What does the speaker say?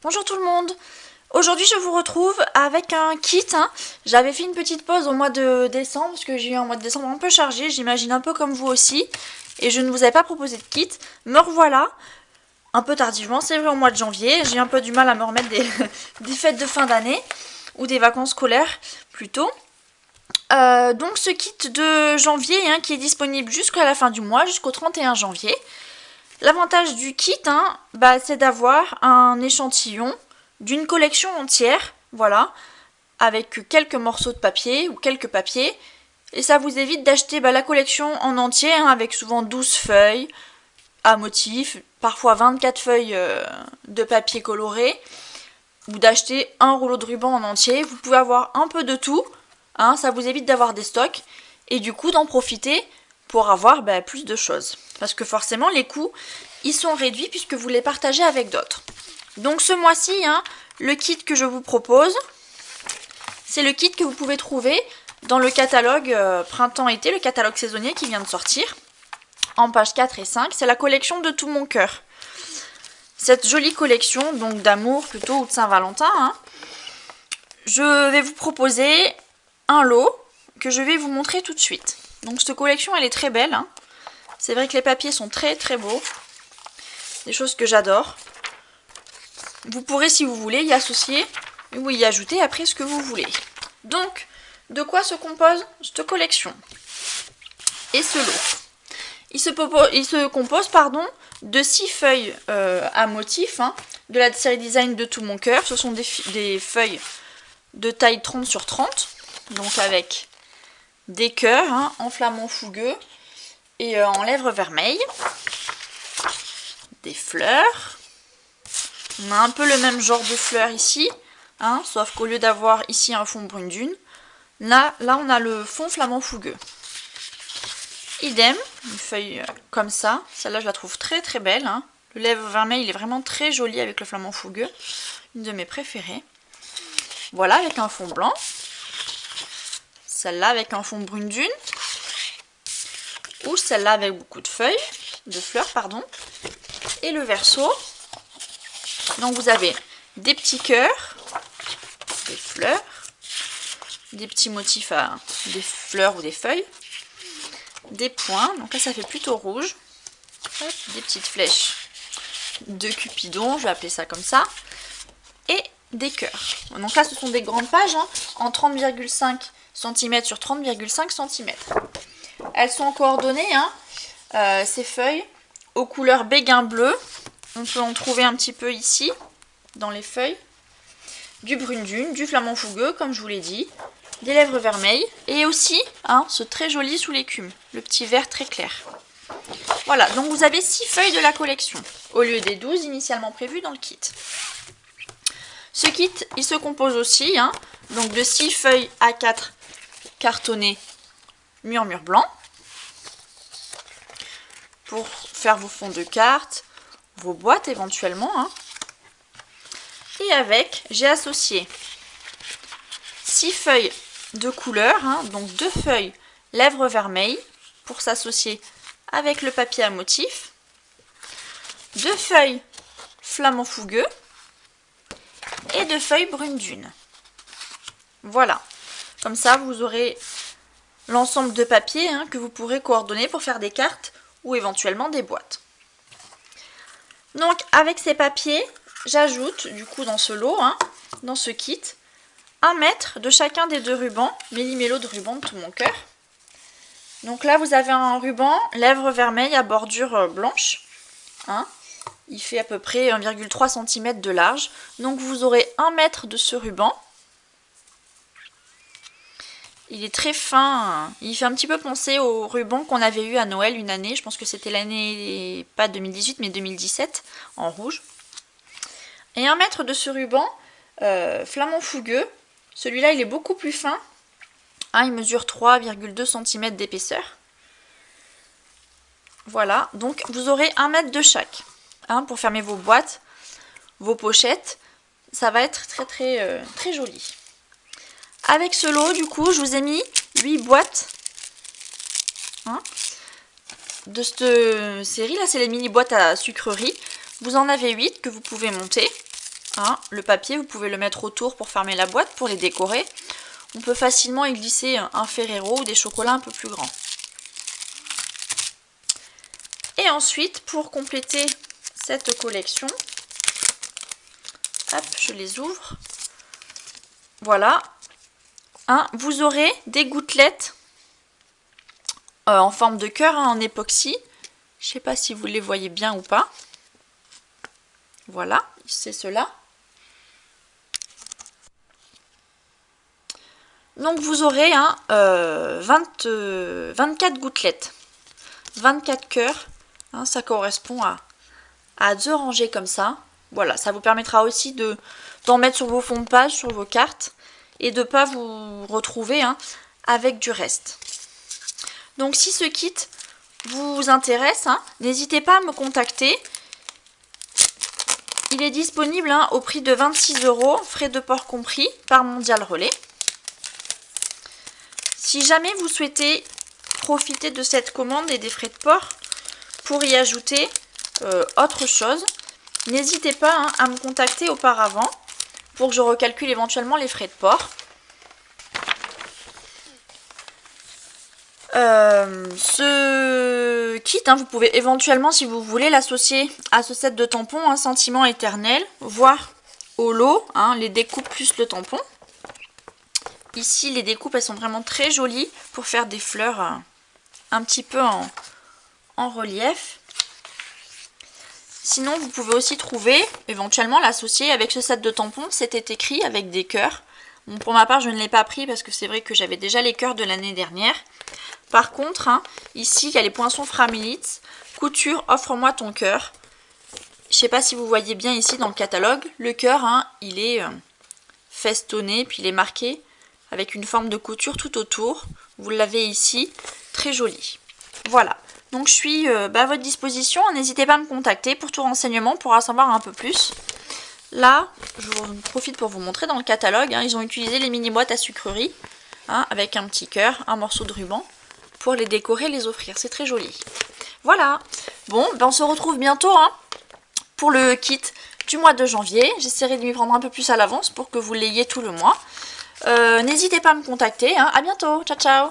Bonjour tout le monde. Aujourd'hui je vous retrouve avec un kit. J'avais fait une petite pause au mois de décembre parce que j'ai eu un mois de décembre un peu chargé, j'imagine un peu comme vous aussi. Et je ne vous avais pas proposé de kit. Me revoilà, un peu tardivement, c'est vrai au mois de janvier. J'ai un peu du mal à me remettre des fêtes de fin d'année ou des vacances scolaires plutôt. Donc ce kit de janvier qui est disponible jusqu'à la fin du mois, jusqu'au 31 janvier. L'avantage du kit, c'est d'avoir un échantillon d'une collection entière, voilà, avec quelques morceaux de papier ou quelques papiers. Et ça vous évite d'acheter la collection en entier, avec souvent 12 feuilles à motifs, parfois 24 feuilles de papier coloré, ou d'acheter un rouleau de ruban en entier. Vous pouvez avoir un peu de tout, ça vous évite d'avoir des stocks, et du coup d'en profiter pour avoir plus de choses. Parce que forcément les coûts, ils sont réduits puisque vous les partagez avec d'autres. Donc ce mois-ci, le kit que je vous propose, c'est le kit que vous pouvez trouver dans le catalogue printemps-été, le catalogue saisonnier qui vient de sortir, en pages 4 et 5. C'est la collection de tout mon cœur. Cette jolie collection, donc d'amour plutôt, ou de Saint-Valentin, je vais vous proposer un lot que je vais vous montrer tout de suite. Donc cette collection, elle est très belle. C'est vrai que les papiers sont très très beaux. Des choses que j'adore. Vous pourrez, si vous voulez, y associer ou y ajouter après ce que vous voulez. Donc, de quoi se compose cette collection et ce lot? Il se compose de 6 feuilles à motifs de la série design de tout mon cœur. Ce sont des feuilles de taille 30 sur 30, donc avec des cœurs en flamant fougueux et en lèvres vermeilles, des fleurs. On a un peu le même genre de fleurs ici, sauf qu'au lieu d'avoir ici un fond brune dune, là on a le fond flamant fougueux. Idem, une feuille comme ça, celle-là je la trouve très très belle. Le lèvre vermeil il est vraiment très joli avec le flamant fougueux, une de mes préférées. Voilà, avec un fond blanc. Celle-là avec un fond brune dune. Ou celle-là avec beaucoup de fleurs. Et le verso. Donc vous avez des petits cœurs, des fleurs, des petits motifs à des fleurs ou des feuilles, des points, donc là ça fait plutôt rouge, des petites flèches de Cupidon, je vais appeler ça comme ça, et des cœurs. Donc là ce sont des grandes pages en 30,5 cm sur 30,5 cm. Elles sont coordonnées, ces feuilles, aux couleurs béguin bleu. On peut en trouver un petit peu ici, dans les feuilles. Du brune dune, du flamant fougueux, comme je vous l'ai dit. Des lèvres vermeilles. Et aussi, ce très joli sous l'écume. Le petit vert très clair. Voilà, donc vous avez 6 feuilles de la collection, au lieu des 12 initialement prévues dans le kit. Ce kit, il se compose aussi donc de 6 feuilles A4 cartonnées murmure blanc. Pour faire vos fonds de cartes, vos boîtes éventuellement. Et avec, j'ai associé 6 feuilles de couleur, donc 2 feuilles lèvres vermeilles pour s'associer avec le papier à motif, 2 feuilles flamant fougueux et 2 feuilles brune dune. Voilà, comme ça vous aurez l'ensemble de papier que vous pourrez coordonner pour faire des cartes ou éventuellement des boîtes. Donc avec ces papiers, j'ajoute du coup dans ce lot, dans ce kit, 1 mètre de chacun des 2 rubans, méli-mélo de ruban de tout mon cœur. Donc là vous avez un ruban lèvres vermeilles à bordure blanche. Il fait à peu près 1,3 cm de large. Donc vous aurez 1 mètre de ce ruban. Il est très fin, il fait un petit peu penser au ruban qu'on avait eu à Noël une année, je pense que c'était l'année, pas 2018 mais 2017, en rouge. Et 1 mètre de ce ruban flamant fougueux, celui-là il est beaucoup plus fin, il mesure 3,2 cm d'épaisseur. Voilà, donc vous aurez 1 mètre de chaque, pour fermer vos boîtes, vos pochettes, ça va être très très très joli. Avec ce lot, du coup, je vous ai mis 8 boîtes de cette série. Là, c'est les mini boîtes à sucreries. Vous en avez 8 que vous pouvez monter. Hein, le papier, vous pouvez le mettre autour pour fermer la boîte, pour les décorer. On peut facilement y glisser un Ferrero ou des chocolats un peu plus grands. Et ensuite, pour compléter cette collection, hop, je les ouvre. Voilà. Hein, vous aurez des gouttelettes en forme de cœur, hein, en époxy. Je ne sais pas si vous les voyez bien ou pas. Voilà, c'est cela. Donc vous aurez 24 gouttelettes, 24 cœurs, hein, ça correspond à 2 rangées comme ça. Voilà, ça vous permettra aussi d'en mettre sur vos fonds de page, sur vos cartes, et de ne pas vous retrouver avec du reste. Donc si ce kit vous intéresse, n'hésitez pas à me contacter. Il est disponible au prix de 26 €, frais de port compris, par Mondial Relais. Si jamais vous souhaitez profiter de cette commande et des frais de port pour y ajouter autre chose, n'hésitez pas à me contacter auparavant pour que je recalcule éventuellement les frais de port. Ce kit, vous pouvez éventuellement, si vous voulez, l'associer à ce set de tampons, un sentiment éternel, voire au lot, les découpes plus le tampon. Ici, les découpes, elles sont vraiment très jolies pour faire des fleurs un petit peu en relief. Sinon, vous pouvez aussi trouver, éventuellement, l'associer avec ce set de tampons. C'était écrit avec des cœurs. Bon, pour ma part, je ne l'ai pas pris parce que c'est vrai que j'avais déjà les cœurs de l'année dernière. Par contre, ici, il y a les poinçons Framilitz. Couture, offre-moi ton cœur. Je ne sais pas si vous voyez bien ici dans le catalogue. Le cœur, il est festonné, puis il est marqué avec une forme de couture tout autour. Vous l'avez ici, très joli. Voilà, donc je suis à votre disposition. N'hésitez pas à me contacter pour tout renseignement, pour en savoir un peu plus. Là, je profite pour vous montrer dans le catalogue, ils ont utilisé les mini boîtes à sucreries, avec un petit cœur, un morceau de ruban, pour les décorer, les offrir. C'est très joli. Voilà, bon, on se retrouve bientôt pour le kit du mois de janvier. J'essaierai de m'y prendre un peu plus à l'avance pour que vous l'ayez tout le mois. N'hésitez pas à me contacter. À bientôt. Ciao, ciao.